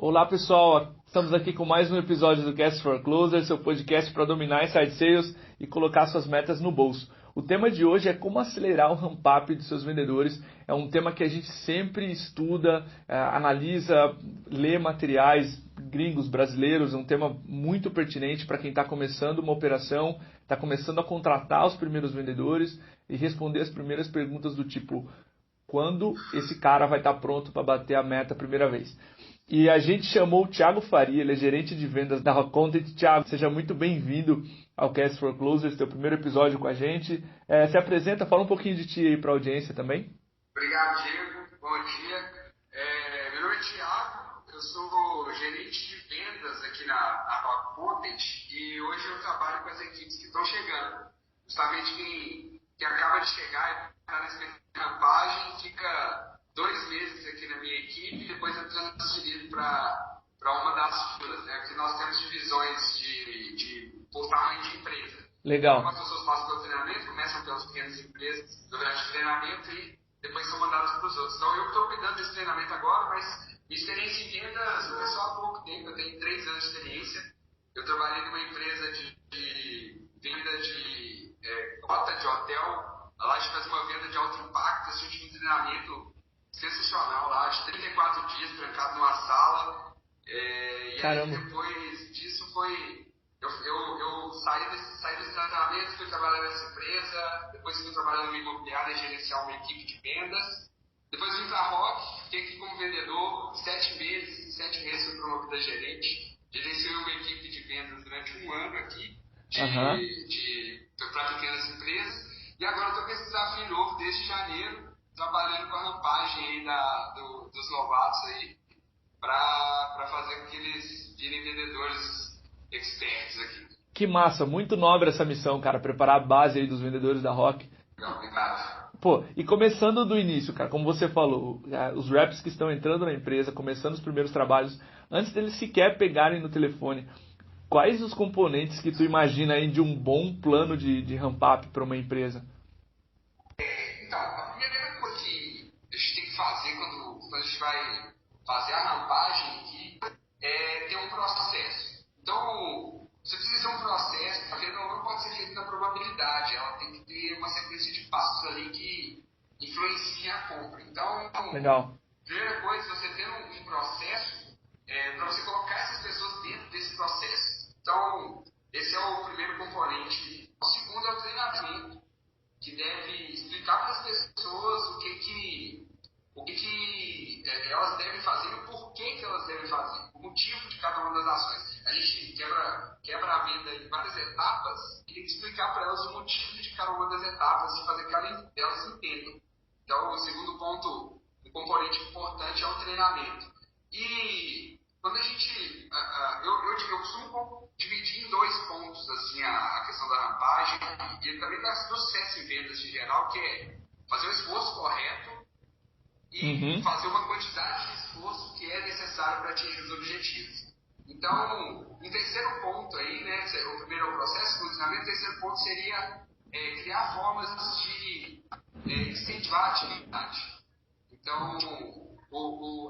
Olá pessoal, estamos aqui com mais um episódio do Cast for Closer, seu podcast para dominar inside sales e colocar suas metas no bolso. O tema de hoje é como acelerar o ramp-up de seus vendedores. É um tema que a gente sempre estuda, analisa, lê materiais gringos, brasileiros. É um tema muito pertinente para quem está começando uma operação, está começando a contratar os primeiros vendedores e responder as primeiras perguntas do tipo: quando esse cara vai estar pronto para bater a meta a primeira vez? E a gente chamou o Thiago Faria, ele é gerente de vendas da Rock Content. Thiago, seja muito bem-vindo ao Cast for Closers, seu primeiro episódio com a gente. Se apresenta, fala um pouquinho de ti aí para a audiência também. Obrigado, Diego. Bom dia. Meu nome é Thiago, eu sou gerente de vendas aqui na Rock Content e hoje eu trabalho com as equipes que estão chegando. Justamente quem acaba de chegar e está nessa rampagem fica 2 meses aqui na minha equipe e depois é transferido para uma das filas, né? Porque nós temos divisões por tamanho de empresa. Legal. Então, as pessoas passam pelo treinamento, começam pelas pequenas empresas durante o treinamento e depois são mandadas para os outros. Então, eu estou cuidando desse treinamento agora, mas minha experiência em vendas começou há pouco tempo. Eu tenho 3 anos de experiência. Eu trabalhei numa empresa de venda de cota de hotel. Lá a gente faz uma venda de alto impacto. Eu tive um treinamento sensacional lá, de 34 dias trancado numa sala. E aí, depois disso foi... Eu saí desse tratamento, fui trabalhar nessa empresa, depois fui trabalhar numa imobiliária e gerenciar uma equipe de vendas. Depois vim para a Rock, fiquei aqui como vendedor 7 meses. Em 7 meses fui promovido a gerente. Gerenciei uma equipe de vendas durante 1 ano aqui, para pequenas empresas. E agora estou com esse desafio novo desde janeiro, trabalhando com a rampagem aí dos novatos aí, para fazer com que eles virem vendedores experts aqui. Que massa, muito nobre essa missão, cara, preparar a base aí dos vendedores da Rock. Obrigado. Pô, e começando do início, cara, como você falou, os reps que estão entrando na empresa, começando os primeiros trabalhos, antes deles sequer pegarem no telefone, quais os componentes que tu imagina aí de um bom plano de ramp-up para uma empresa? Então, a primeira coisa que a gente tem que fazer quando a gente vai fazer a rampagem aqui é ter um processo. Então, você precisa ter um processo, a venda não pode ser feita na probabilidade, ela tem que ter uma sequência de passos ali que influencia a compra. Então, legal. Primeira coisa, você ter um processo para você colocar essas pessoas dentro desse processo. Então, esse é o primeiro componente. O segundo é o treinamento, que deve explicar para as pessoas o que elas devem fazer e o porquê que elas devem fazer, o motivo de cada uma das ações. A gente quebra a venda em várias etapas e tem que explicar para elas o motivo de cada uma das etapas e fazer que elas entendam. Então, o segundo ponto, um componente importante é o treinamento. E quando a gente... eu costumo dividir em 2 pontos assim, a questão da rampagem e também do sucesso em vendas em geral, que é fazer o esforço correto e fazer uma quantidade de esforço que é necessário para atingir os objetivos. Então, um terceiro ponto aí, né, o primeiro é o processo de treinamento, o terceiro ponto seria criar formas de incentivar a atividade. Então,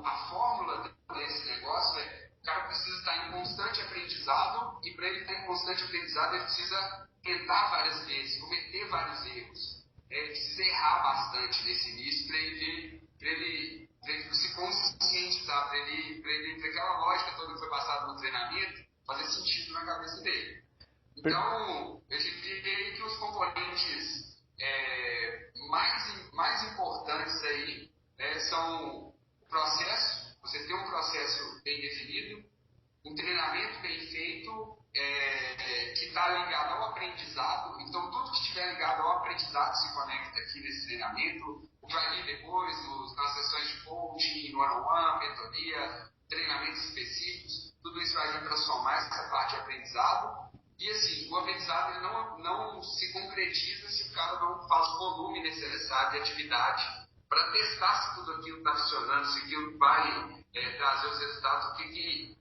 a fórmula desse negócio o cara precisa estar em constante aprendizado e para ele estar em constante aprendizado ele precisa tentar várias vezes, cometer vários erros. Ele precisa errar bastante nesse início para ele se conscientizar, para aquela lógica toda que foi passada no treinamento fazer sentido na cabeça dele. Então, eu diria que os componentes mais importantes aí são o processo, você ter um processo bem definido, um treinamento bem feito, que está ligado ao aprendizado. Então, tudo que estiver ligado ao aprendizado se conecta aqui nesse treinamento. O que vai vir depois, nas sessões de coaching, no one-on-one, mentoria, treinamentos específicos, tudo isso vai vir para somar essa parte de aprendizado. E assim, o aprendizado ele não se concretiza se o cara não faz o volume necessário de atividade para testar se tudo aquilo está funcionando, se aquilo vai trazer os resultados,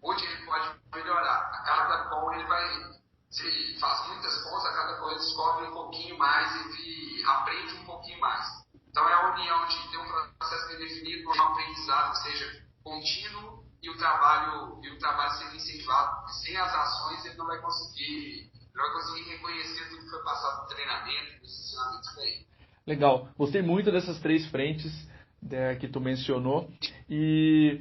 onde ele pode melhorar. A cada pão ele vai, se ele faz muitas pães, a cada pão ele descobre um pouquinho mais e aprende um pouquinho mais. Então é a união de ter um processo bem definido, um aprendizado que seja contínuo e o trabalho sendo incentivado. Sem as ações, ele não vai conseguir reconhecer tudo que foi passado no treinamento, nos ensinamentos para ele. Legal. Gostei muito dessas 3 frentes que tu mencionou. E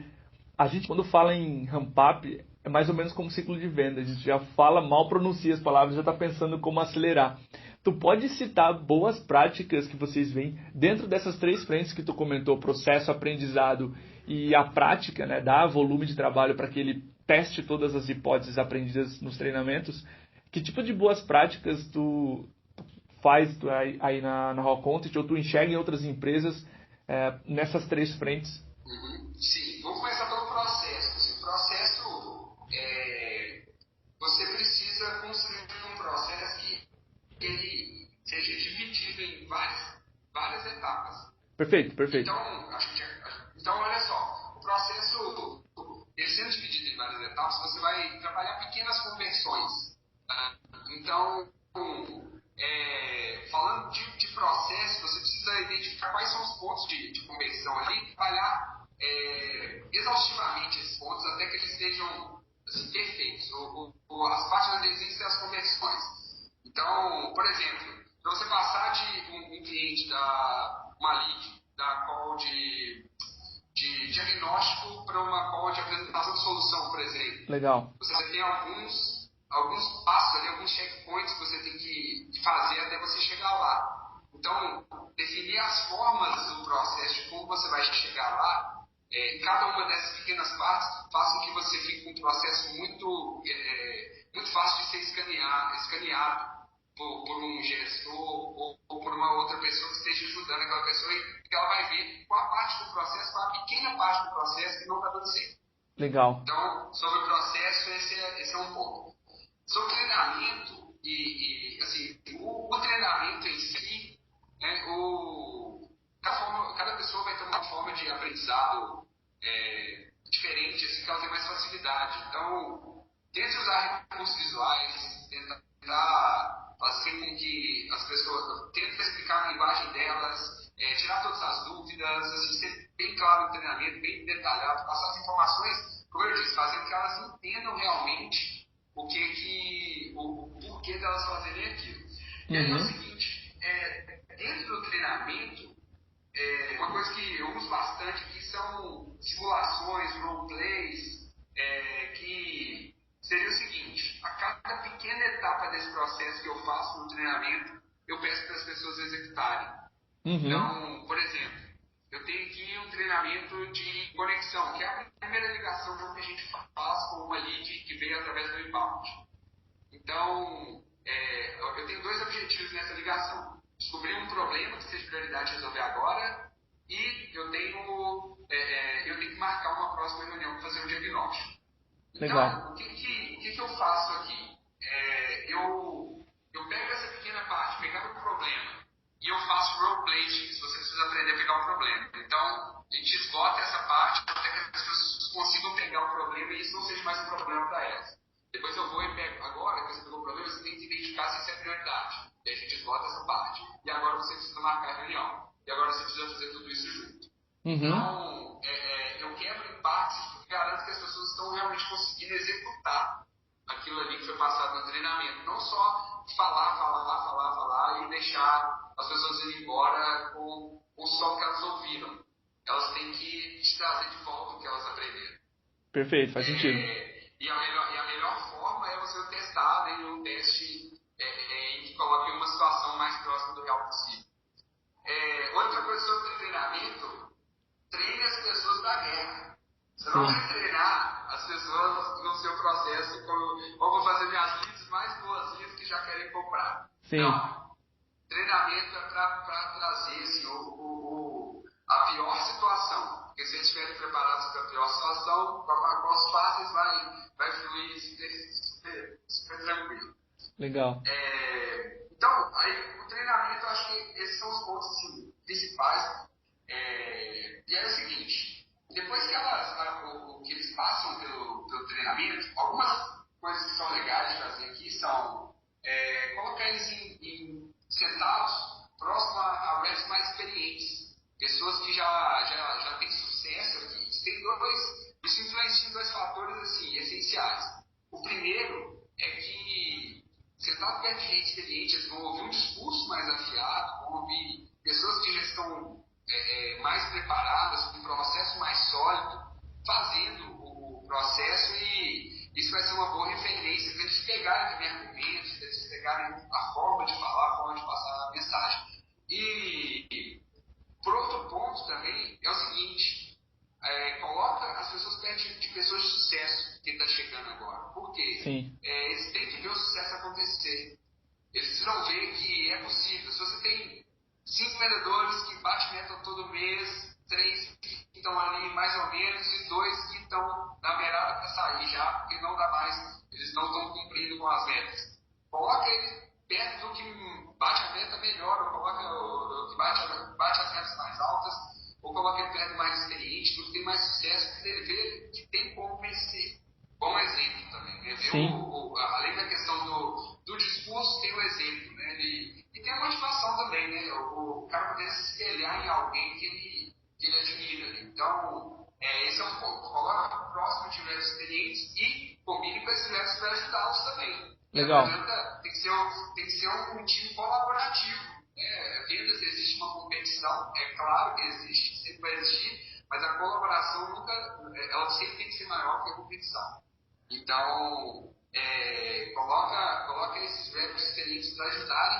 a gente, quando fala em ramp-up, é mais ou menos como ciclo de venda. A gente já fala, mal pronuncia as palavras, já está pensando como acelerar. Tu pode citar boas práticas que vocês veem dentro dessas 3 frentes que tu comentou, processo, aprendizado e a prática, né? Dar volume de trabalho para que ele teste todas as hipóteses aprendidas nos treinamentos. Que tipo de boas práticas tu faz aí na Raw Content ou tu enxerga em outras empresas nessas 3 frentes? Sim, vamos começar pelo processo. Assim, o processo, você precisa construir um processo que ele seja dividido em várias etapas. Perfeito. Então, olha só, o processo, ele sendo dividido em várias etapas, você vai trabalhar pequenas conversões. Tá? Então, falando de processo, você precisa identificar quais são os pontos de conversão ali e trabalhar exaustivamente esses pontos até que eles sejam assim, perfeitos. As partes onde existem as conversões. Então, por exemplo, para você passar de um cliente uma lead da call de diagnóstico para uma call de apresentação de solução, por exemplo. Legal. Você tem alguns passos ali, alguns checkpoints que você tem que fazer até você chegar lá. Então, definir as formas do processo de como você vai chegar lá, cada uma dessas pequenas partes faz com que você fique com um processo muito fácil de ser escaneado por um gestor ou por uma outra pessoa que esteja ajudando aquela pessoa e ela vai ver qual a parte do processo, qual a pequena parte do processo que não está dando certo. Legal. Então, sobre o processo, esse é um ponto. Sobre o treinamento, assim, o treinamento em si, né, cada pessoa vai ter uma forma de aprendizado diferente, assim, que ela tem mais facilidade. Então, tente usar recursos visuais, tentar fazer com que as pessoas tentem explicar a linguagem delas, tirar todas as dúvidas, assim, ser bem claro no treinamento, bem detalhado, passar as informações, como eu disse, fazendo que elas entendam realmente o porquê delas fazerem aquilo. E aí é o seguinte, dentro do treinamento, uma coisa que eu uso bastante aqui são simulações, roleplays, que seria o seguinte, a cada pequena etapa desse processo que eu faço no treinamento, eu peço para as pessoas executarem. Então, por exemplo, eu tenho aqui um treinamento de conexão, que é a primeira ligação que a gente faz com uma lead que veio através do inbound. Então, eu tenho 2 objetivos nessa ligação. Descobrir um problema que seja prioridade resolver agora e eu tenho que marcar uma próxima reunião para fazer um diagnóstico. Legal. Então, o que eu faço aqui? Eu pego essa pequena parte, pegar o problema, e eu faço roleplay, se você precisa aprender a pegar o problema. Então, a gente esgota essa parte até que as pessoas consigam pegar o problema e isso não seja mais um problema para elas. Depois eu vou e pego, agora que você pegou o problema, você tem que identificar se isso é prioridade. E a gente esgota essa parte. E agora você precisa marcar a reunião. E agora você precisa fazer tudo isso junto. Então, eu quebro em partes e garanto que as pessoas estão realmente conseguindo executar aquilo ali que foi passado no treinamento. Não só falar e deixar as pessoas irem embora com só o que elas ouviram. Elas têm que te trazer de volta o que elas aprenderam. Perfeito, faz sentido. E a melhor forma é você testar em um teste em que coloque uma situação mais próxima do real possível. Outra coisa sobre treinamento, treine as pessoas da guerra. Você não vai treinar as pessoas no seu processo como vou fazer minhas leads mais boazinhas que já querem comprar. Sim. Não. Treinamento é para trazer assim, a pior situação. Porque se eles estiverem preparados para a pior situação, com as fáceis vai fluir super tranquilo. Legal. Então, aí, o treinamento, eu acho que esses são os pontos assim, principais. E aí é o seguinte, depois que eles passam pelo treinamento, algumas coisas que são legais de fazer aqui são colocar eles sentados próximo a reps mais experientes, pessoas que já têm sucesso aqui. Tem 2 Isso influencia em dois fatores assim, essenciais. O primeiro é que, sentado perto de gente experiente, eles vão ouvir um discurso mais afiado, vão ouvir pessoas que já estão mais preparadas, com um processo mais sólido, fazendo o processo, e isso vai ser uma boa referência para eles pegarem também argumentos, para eles pegarem a forma de falar, a forma de passar a mensagem. E por outro ponto também é o seguinte, coloca as pessoas perto de pessoas de sucesso que está chegando agora. Por quê? Sim. Eles têm que ver o sucesso acontecer. Eles precisam ver que é possível. Se você tem 5 vendedores que batem meta todo mês, 3 que estão ali mais ou menos e 2 que estão na beirada para sair já, porque não dá mais, eles não estão cumprindo com as metas. Coloca ele perto do que bate a meta melhor, ou coloca o que bate as metas mais altas, ou coloca ele perto do mais experiente, do que tem mais sucesso, porque ele vê que tem como vencer. Bom exemplo também, né? Além da questão do discurso, tem o exemplo, né? E tem a motivação também, né? O cara poder se espelhar em alguém que ele admira, né? Então, esse é um ponto. Coloca próximo de velhos experientes e combine com esses velhos para ajudá-los também. Legal. Tem que ser um time colaborativo. Vendas, existe uma competição, é claro que existe, sempre vai existir, mas a colaboração ela sempre tem que ser maior que a competição. Então, coloca esses velhos experientes para ajudarem,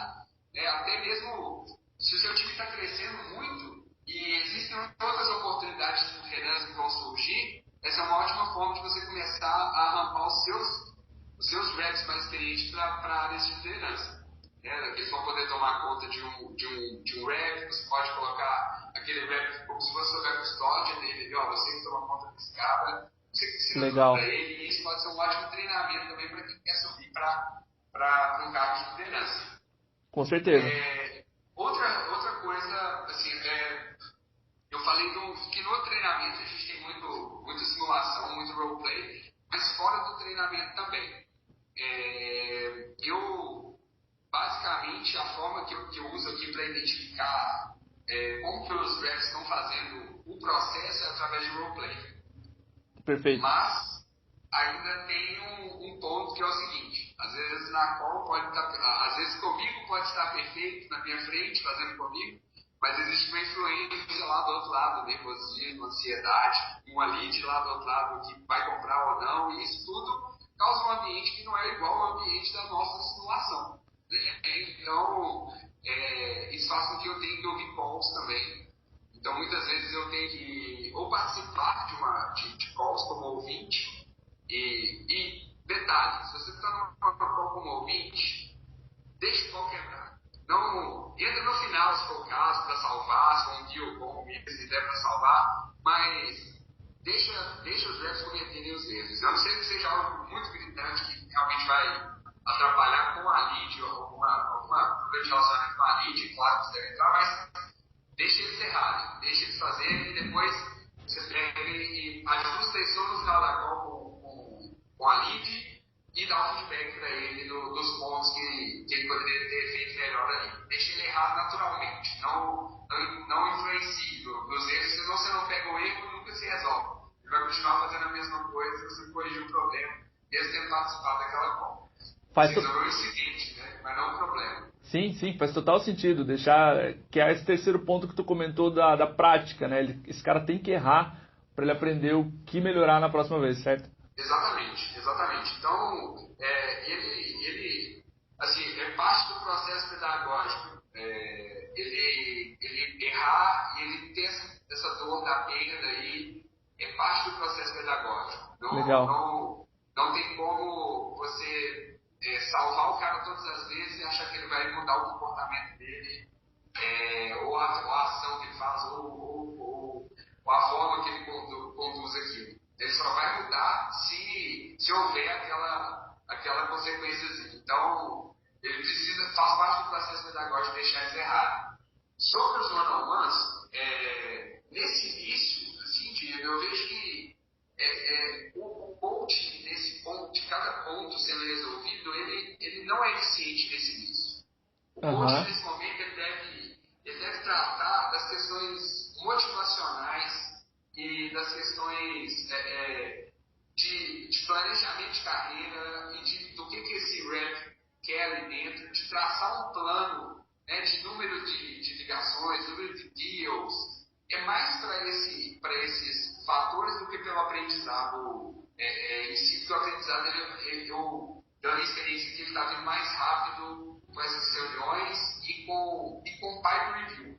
até mesmo se o seu time está crescendo muito e existem outras oportunidades de liderança que vão surgir, essa é uma ótima forma de você começar a rampar os seus reps mais experientes para áreas de liderança. Eles vão poder tomar conta de um rep, você pode colocar aquele rep como se fosse a custódia dele, você que toma conta desse cara, você que ensina tudo para ele, e isso pode ser um ótimo treinamento também para quem quer subir para um cargo de liderança. Com certeza. Outra coisa, assim, eu falei que no treinamento a gente tem muita simulação, muito roleplay, mas fora do treinamento também. Basicamente, a forma que eu uso aqui para identificar como que os reps estão fazendo o processo é através de roleplay. Perfeito. Mas ainda tem um ponto que é o seguinte: às vezes na call às vezes comigo pode estar perfeito na minha frente, fazendo comigo, mas existe uma influência lá do outro lado, nervosismo, ansiedade, uma lead lá do outro lado que vai comprar ou não, e isso tudo causa um ambiente que não é igual ao ambiente da nossa simulação. Então, isso faz com que eu tenha que ouvir calls também. Então, muitas vezes eu tenho que ou participar de calls como ouvinte, e detalhe, se você está numa call como ouvinte, deixa o call quebrar. Não entra no final, se for o caso, para salvar, se for um deal bom, se der para salvar, mas deixa os reps cometerem os erros. Eu não sei que seja algo muito gritante que realmente vai atrapalhar com a lead, ou alguma problema de relacionamento com a lead, claro que você deve entrar, mas deixa eles errarem, deixa eles fazerem, e depois você pega e ajusta isso no final da call com a lead e dá um feedback para ele dos pontos que ele poderia ter feito melhor ali. Deixa ele errar naturalmente, não influencie nos erros, senão você não pega o erro e nunca se resolve. Ele vai continuar fazendo a mesma coisa, você corrigir o problema, mesmo tendo participado daquela call. Você resolveu o incidente, né? Mas não o problema. Sim, faz total sentido. Deixar, que é esse terceiro ponto que tu comentou da prática, né? Esse cara tem que errar para ele aprender o que melhorar na próxima vez, certo? Exatamente. Então, ele assim, é parte do processo pedagógico. Ele errar e ele ter essa dor da perda aí é parte do processo pedagógico. Não tem como você salvar o cara todas as vezes e achar que ele vai mudar o comportamento dele, ou a ação que ele faz, ou a forma que ele conduz aquilo. Ele só vai mudar se houver aquela consequência. Então, ele faz parte do processo pedagógico deixar eles errarem. Sobre os one-on-ones, nesse início, assim, Diego, eu vejo que o coaching nesse ponto, de cada ponto sendo resolvido, ele não é eficiente nesse início. O coaching, nesse momento, ele deve tratar das questões motivacionais e das questões planejamento de carreira e do que esse rep quer ali dentro, de traçar um plano, né, de número de ligações, número de deals. É mais para esses fatores do que pelo aprendizado em si, porque o aprendizado, pela minha experiência aqui, ele está vindo mais rápido com essas reuniões e com o Pipe Review.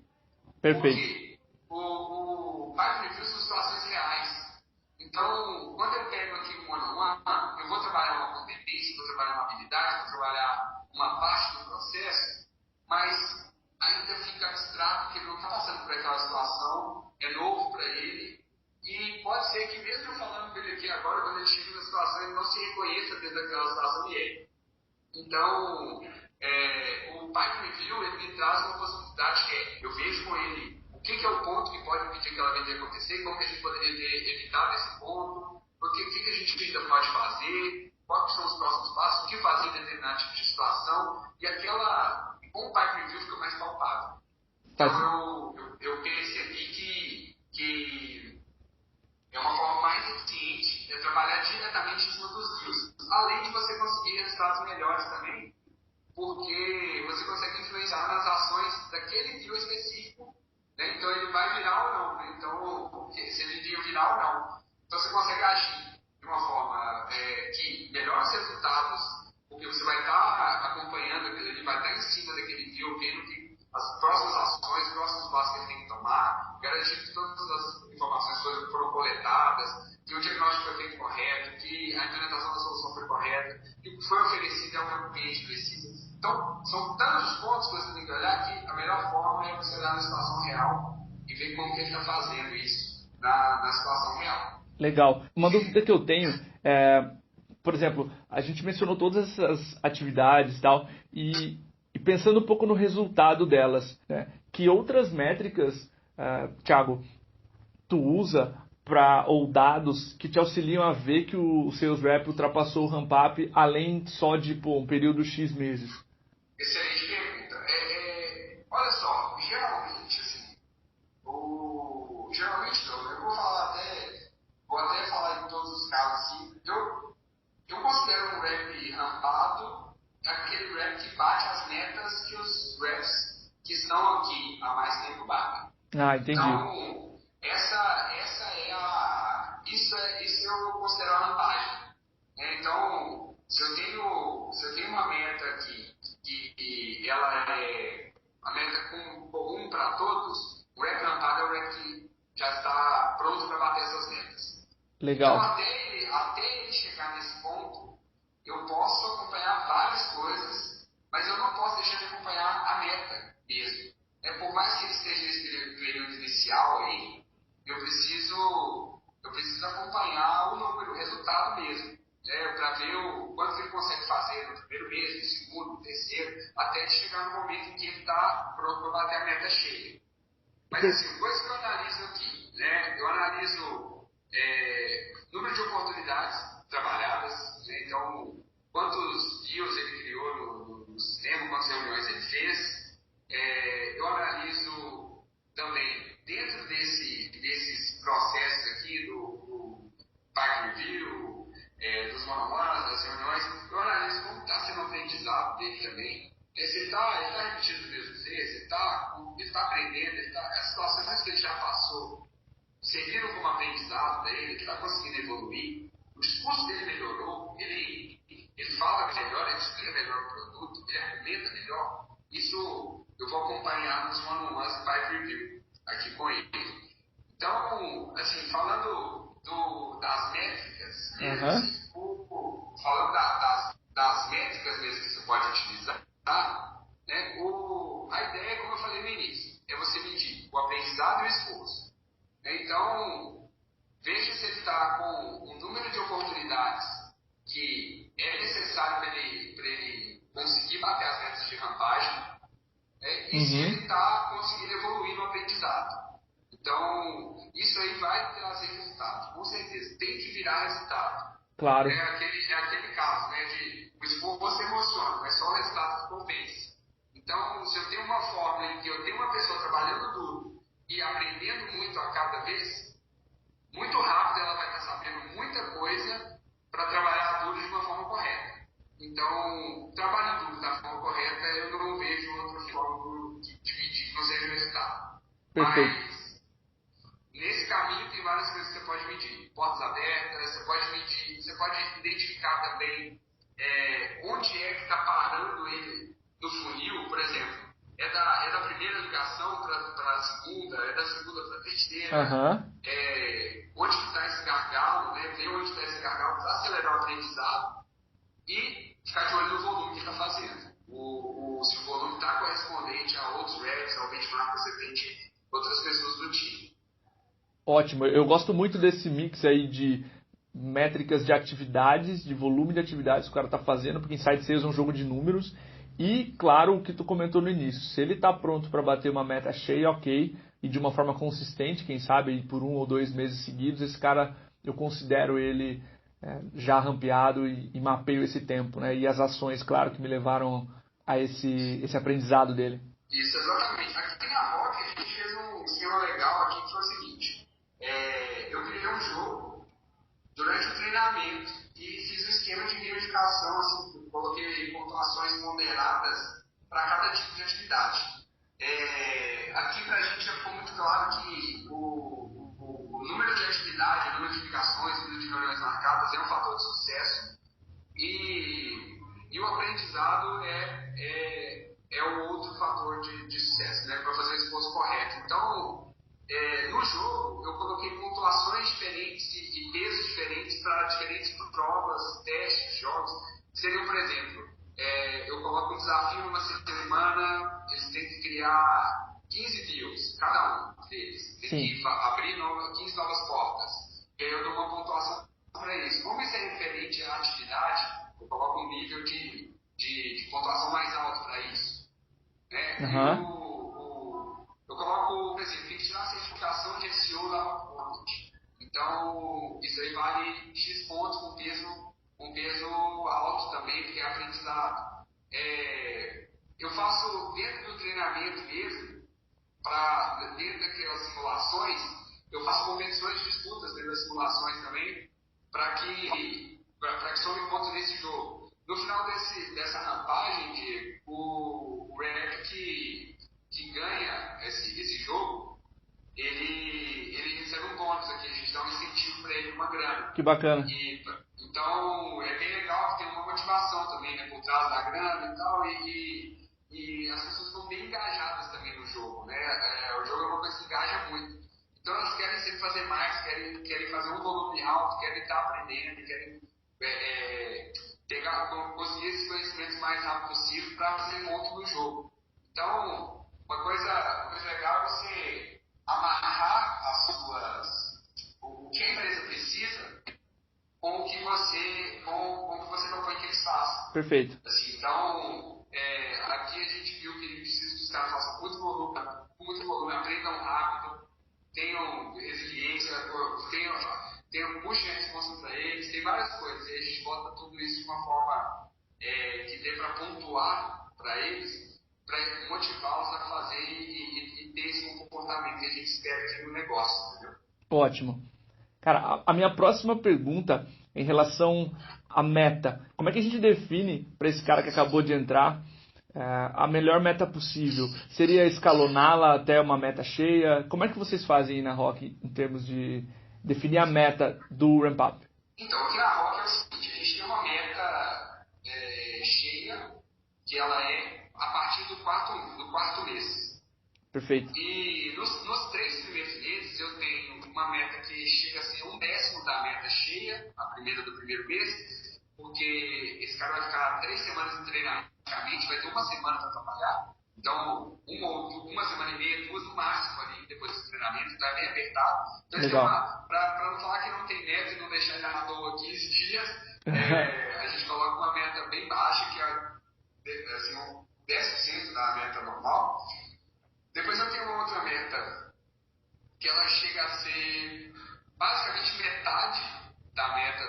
Perfeito. Porque o Pipe Review são situações reais. Então, quando eu pego aqui um one-on-one, eu vou trabalhar uma competência, vou trabalhar uma habilidade, vou trabalhar uma parte do processo, mas ainda fica abstrato, porque ele não está passando por aquela situação, é novo para ele, e pode ser que mesmo eu falando com ele aqui agora, quando ele chega na situação, ele não se reconheça dentro daquela situação e ele. Então, o Pipe Review, ele me traz uma possibilidade que eu vejo com ele o que é o ponto que pode impedir aquela venda de acontecer, como que a gente poderia ter evitado esse ponto, o que a gente ainda pode fazer, quais são os próximos passos, o que fazer em determinado tipo de situação, e com o Pipe Review fica mais palpável. Então, eu percebi que é uma forma mais eficiente de trabalhar diretamente em cima dos deals, além de você conseguir resultados melhores também, porque você consegue influenciar nas ações daquele deal específico, né? Então ele vai virar ou não, né? Então, se ele deal virar ou não. Então você consegue agir de uma forma que melhora os resultados, porque você vai estar acompanhando aquilo ali, vai estar em cima daquele deal, vendo que as próximas ações, os próximos passos que ele tem que tomar, garantir que todas as informações foram coletadas, que o diagnóstico foi feito correto, que a implementação da solução foi correta, que o que foi oferecido é o que o cliente precisa. Então, são tantos pontos que você tem que olhar que a melhor forma é você olhar na situação real e ver como que ele está fazendo isso na situação real. Legal. Uma dúvida que eu tenho por exemplo, a gente mencionou todas essas atividades e tal, e pensando um pouco no resultado delas, né? Que outras métricas, Thiago, tu usa ou dados que te auxiliam a ver que o sales rep ultrapassou o ramp-up além só de um período X meses? Excelente pergunta. Olha só, geralmente, assim, geralmente não, eu vou até falar em todos os casos, assim, eu considero um rep rampado aquele rep que bate as metas que os reps que estão aqui há mais tempo batem. Ah, entendi. Então, isso eu considero a rampagem. Então, se eu tenho uma meta aqui que ela é a meta comum para todos, o rep rampado é o rep que já está pronto para bater essas metas. Legal. Então, até ele chegar nesse ponto, eu posso acompanhar várias coisas, mas eu não posso deixar de acompanhar a meta mesmo. Por mais que ele esteja nesse período inicial aí, eu preciso acompanhar o resultado mesmo, para ver o quanto que ele consegue fazer no primeiro mês, no segundo, no terceiro, até ele chegar no momento em que ele está pronto para bater a meta cheia. Mas assim, coisas que eu analiso aqui, né? Eu analiso número de oportunidades trabalhadas, né? Então, quantos deals ele criou no sistema, quantas reuniões ele fez. Eu analiso também, dentro desses processos aqui, do Pipe Review, dos one-on-ones, das reuniões, eu analiso como está sendo o aprendizado dele também. Se ele está repetindo os mesmos erros, ele está aprendendo, as situações que ele já passou serviram como aprendizado para ele está conseguindo evoluir, o discurso dele melhorou, ele fala melhor, ele explica melhor o produto, ele argumenta melhor. Isso eu vou acompanhar nos one-on-ones do Pipe Review aqui com ele. Então, assim, falando das métricas, falando das métricas mesmo que você pode utilizar, né, a ideia, como eu falei no início, é você medir o aprendizado e o esforço. Então, veja se ele está com um número de oportunidades que é necessário para ele conseguir bater as metas de rampagem, e se ele está conseguindo evoluir no aprendizado. Então, isso aí vai trazer resultado, com certeza. Tem que virar resultado. Claro. É aquele caso, né, de o esforço emociona, mas só o resultado que compensa. Então, se eu tenho uma fórmula em que eu tenho uma pessoa trabalhando duro e aprendendo muito a cada vez, muito rápido ela vai estar sabendo muita coisa para trabalhar Então, trabalho em grupo da forma correta, eu não vejo outra forma de medir que não seja o resultado. Perfeito. Mas, nesse caminho, tem várias coisas que você pode medir. Portas abertas, você pode medir, você pode identificar também onde é que está parando ele no funil, por exemplo. É da primeira ligação para a segunda, é da segunda para a terceira. Onde que está esse gargalo, né? Ver onde está esse gargalo para acelerar o aprendizado e ficar de olho no volume que está fazendo. Se o volume está correspondente a outros reps, ao benchmark que você tem de outras pessoas do time. Ótimo, eu gosto muito desse mix aí de métricas de atividades, de volume de atividades que o cara está fazendo, porque Inside Sales é um jogo de números. E, claro, o que tu comentou no início, se ele está pronto para bater uma meta cheia, ok, e de uma forma consistente, quem sabe por 1 ou 2 meses seguidos, esse cara, eu considero ele já rampeado e mapeio esse tempo, né? E as ações, claro, que me levaram a esse aprendizado dele. Isso, exatamente. Aqui na Rock, a gente fez um esquema legal aqui que foi o seguinte. Eu criei um jogo durante o treinamento e fiz um esquema de gamificação, assim, coloquei pontuações ponderadas para cada tipo de atividade. Aqui para a gente já ficou muito claro que o número de atividade, o número de ligações, o número de reuniões marcadas é um fator de sucesso e o aprendizado é o outro fator de sucesso, né, para fazer o esforço correto. Então, no jogo, eu coloquei pontuações diferentes e pesos diferentes para diferentes provas, testes, jogos. Seriam, por exemplo, eu coloco um desafio numa semana, eles têm que criar 15 deals, cada um deles. Tem que abrir 15 novas portas. E aí eu dou uma pontuação para isso. Como isso é referente à atividade, eu coloco um nível de pontuação mais alto para isso. Né? Eu coloco, por exemplo, tem que tirar a certificação de SEO da Rockpoint. Então, isso aí vale X pontos com peso alto também, porque é aprendizado. Eu faço dentro do treinamento mesmo, dentro daquelas simulações, eu faço competições de disputas dentro das simulações também, para que some pontos nesse jogo. No final dessa rampagem, o rep que ganha esse jogo, ele recebe um bônus aqui, a gente dá um incentivo para ele, uma grana. Que bacana. Então, é bem legal que tem uma motivação também, né, por trás da grana e tal, e as pessoas estão bem engajadas também no jogo, né? O jogo é uma coisa que engaja muito. Então, elas querem sempre fazer mais, querem fazer um volume alto, querem estar aprendendo, querem conseguir esses conhecimentos o mais rápido possível para fazer ponto no jogo. Então, uma coisa legal é você amarrar o que a empresa precisa com o que você propõe que eles façam. Perfeito. Assim, então, aqui a gente viu que ele precisa que os caras façam muito volume, aprendam rápido, tenham resiliência, puxem a resposta para eles, tem várias coisas. E a gente bota tudo isso de uma forma que dê para pontuar para eles, para motivá-los a fazer e ter esse comportamento que a gente espera aqui no negócio, entendeu? Ótimo. Cara, a minha próxima pergunta em relação à meta. Como é que a gente define para esse cara que acabou de entrar a melhor meta possível? Seria escaloná-la até uma meta cheia? Como é que vocês fazem aí na Rock em termos de definir a meta do ramp-up? Então, aqui na Rock é o seguinte, a gente tem uma meta cheia, que ela é a partir do quarto mês. Perfeito. E nos 3 primeiros meses eu tenho uma meta que chega a ser 1/10 da meta cheia, a primeira do primeiro mês, porque esse cara vai ficar 3 semanas em treinamento, vai ter uma semana para trabalhar. Então, uma semana e meia, 2 no máximo ali, depois do treinamento, então é bem apertado. Então, para não falar que não tem meta e não deixar ele à toa 15 dias, a gente coloca uma meta bem baixa, que é assim, 10% da meta normal. Depois eu tenho uma outra meta, que ela chega a ser basicamente metade da meta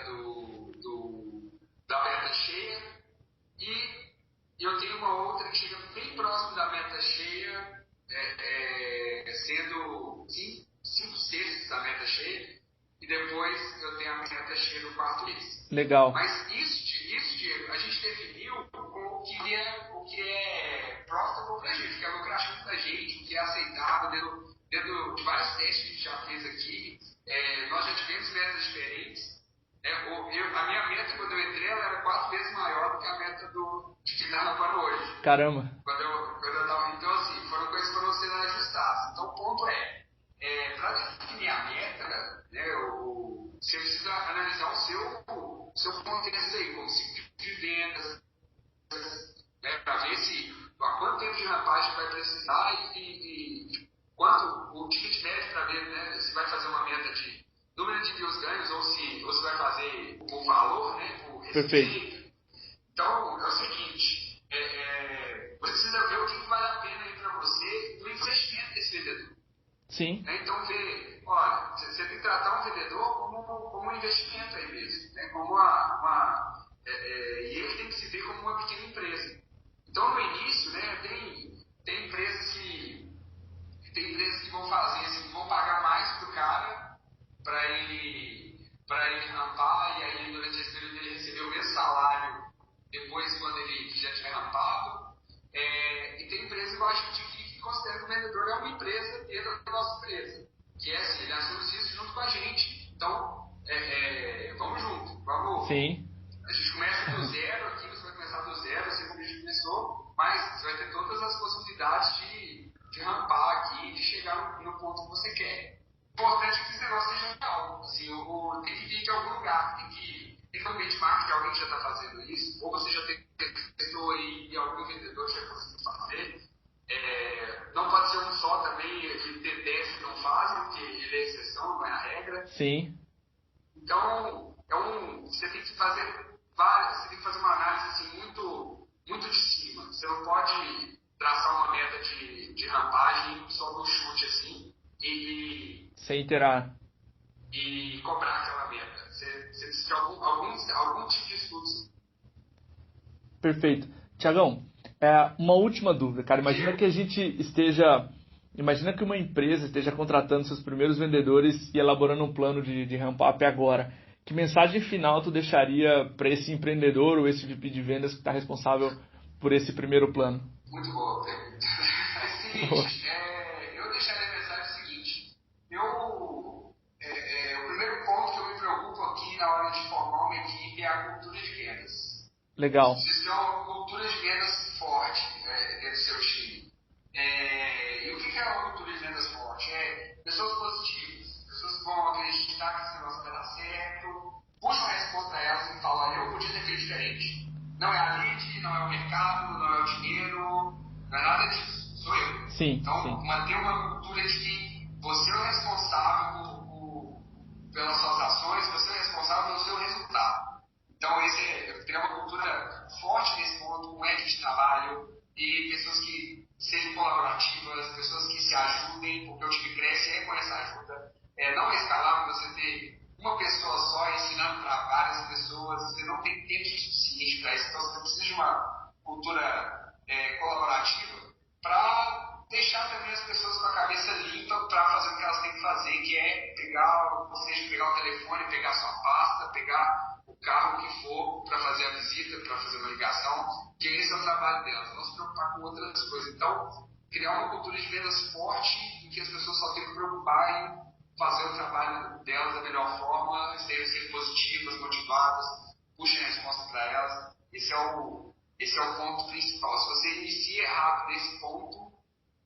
da meta cheia, e eu tenho uma outra que chega bem próximo da meta cheia, sendo 5/6 da meta cheia, e depois eu tenho a meta cheia no quarto mês. Legal. Mas isso, Diego, a gente define a minha meta, quando eu entrei, ela era 4 vezes maior do que a meta de quem está rampando hoje. Caramba. Quando eu tava, então, assim, foram coisas que foram sendo ajustadas. Então, o ponto para definir a meta, né, você precisa analisar o seu contexto aí, como ciclo de vendas, né, para ver há quanto tempo de rampagem vai precisar e quanto o ticket médio para ver, né, se vai fazer uma meta de número de deals ganhos ou se vai fazer por valor, né, por receita. Perfeito. Então, é o seguinte, você precisa ver o que vale a pena aí para você do investimento desse vendedor. Sim. Né? Então, olha, você tem que tratar um vendedor como um investimento aí mesmo, né? Como e ele tem que se ver como uma pequena empresa. Então, no início, né, tem empresas que vão fazer assim, vão pagar mais pro cara para ele rampar, e aí durante esse período ele receber o mesmo salário depois quando ele já tiver rampado. E tem empresas igual a gente que considera que o vendedor é uma empresa dentro da nossa empresa, que é assim, ele assume isso junto com a gente. Então, vamos junto, vamos. Sim. A gente começa do zero aqui, você vai começar do zero, assim como a gente começou, mas você vai ter todas as possibilidades de rampar aqui, de chegar no ponto que você quer. O importante é que esse negócio seja real. Assim, tem que vir de algum lugar, tem que um benchmark de alguém que já está fazendo isso, ou você já testou e algum vendedor já conseguiu fazer. Não pode ser um só também, que deteste e não faz, porque ele é exceção, não é a regra. Sim. Então, você tem que fazer várias, você tem que fazer uma análise assim, muito, muito de cima. Você não pode traçar uma meta de rampagem só no chute assim sem iterar. E cobrar aquela meta. Você precisa de algum tipo de estudos. Perfeito. Tiagão, uma última dúvida, cara. Imagina que uma empresa esteja contratando seus primeiros vendedores e elaborando um plano de ramp-up agora. Que mensagem final tu deixaria para esse empreendedor ou esse VP de vendas que está responsável por esse primeiro plano? Muito boa pergunta. É o seguinte, eu deixaria a mensagem seguinte. O primeiro ponto que eu me preocupo aqui na hora de formar uma equipe é a cultura de vendas. Legal. Você tem uma cultura de vendas forte dentro do seu time. E o que é uma cultura de vendas forte? Pessoas positivas, pessoas que vão acreditar que esse negócio vai dar certo, puxam a resposta para elas e falam, eu podia ter feito diferente. Não é a lead, não é o mercado, não é o dinheiro, não é nada disso, sou eu. Sim, então, sim. manter uma cultura de que você é o responsável pelas suas ações, você é o responsável pelo seu resultado. Então, criar uma cultura forte nesse ponto, com equipe de trabalho e pessoas que sejam colaborativas, pessoas que se ajudem, porque o time cresce com essa ajuda. Não é escalável você ter uma pessoa só ensinando para várias pessoas, você não tem tempo suficiente para isso. Então, você precisa de uma cultura colaborativa para deixar também as pessoas com a cabeça limpa para fazer o que elas têm que fazer, que é pegar o telefone, pegar sua pasta, pegar o carro que for para fazer a visita, para fazer uma ligação, que esse é o trabalho delas, não se preocupar com outras coisas. Então, criar uma cultura de vendas forte em que as pessoas só têm que preocupar em fazer o trabalho delas da melhor forma, ser positivas, motivadas, puxem a resposta para elas. Esse é o ponto principal. Se você inicia errado nesse ponto,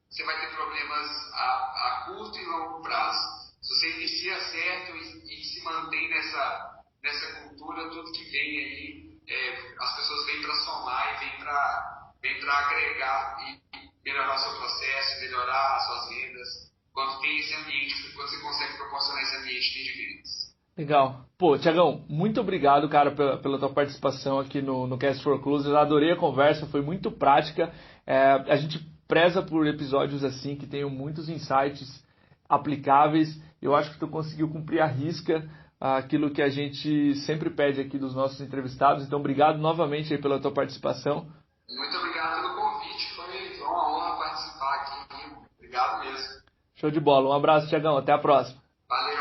você vai ter problemas a curto e longo prazo. Se você inicia certo e se mantém nessa cultura, tudo que vem aí, as pessoas vêm para somar e vêm para agregar e melhorar o seu processo, melhorar as suas vendas, quando tem esse ambiente, quando você consegue proporcionar esse ambiente de vendas. Legal. Pô, Tiagão, muito obrigado, cara, pela tua participação aqui no Cast for Closers. Eu adorei a conversa, foi muito prática. A gente preza por episódios assim, que tenham muitos insights aplicáveis. Eu acho que tu conseguiu cumprir à risca aquilo que a gente sempre pede aqui dos nossos entrevistados. Então, obrigado novamente aí pela tua participação. Muito obrigado pelo convite, foi uma honra participar aqui. Obrigado mesmo. Show de bola. Um abraço, Tiagão. Até a próxima. Valeu.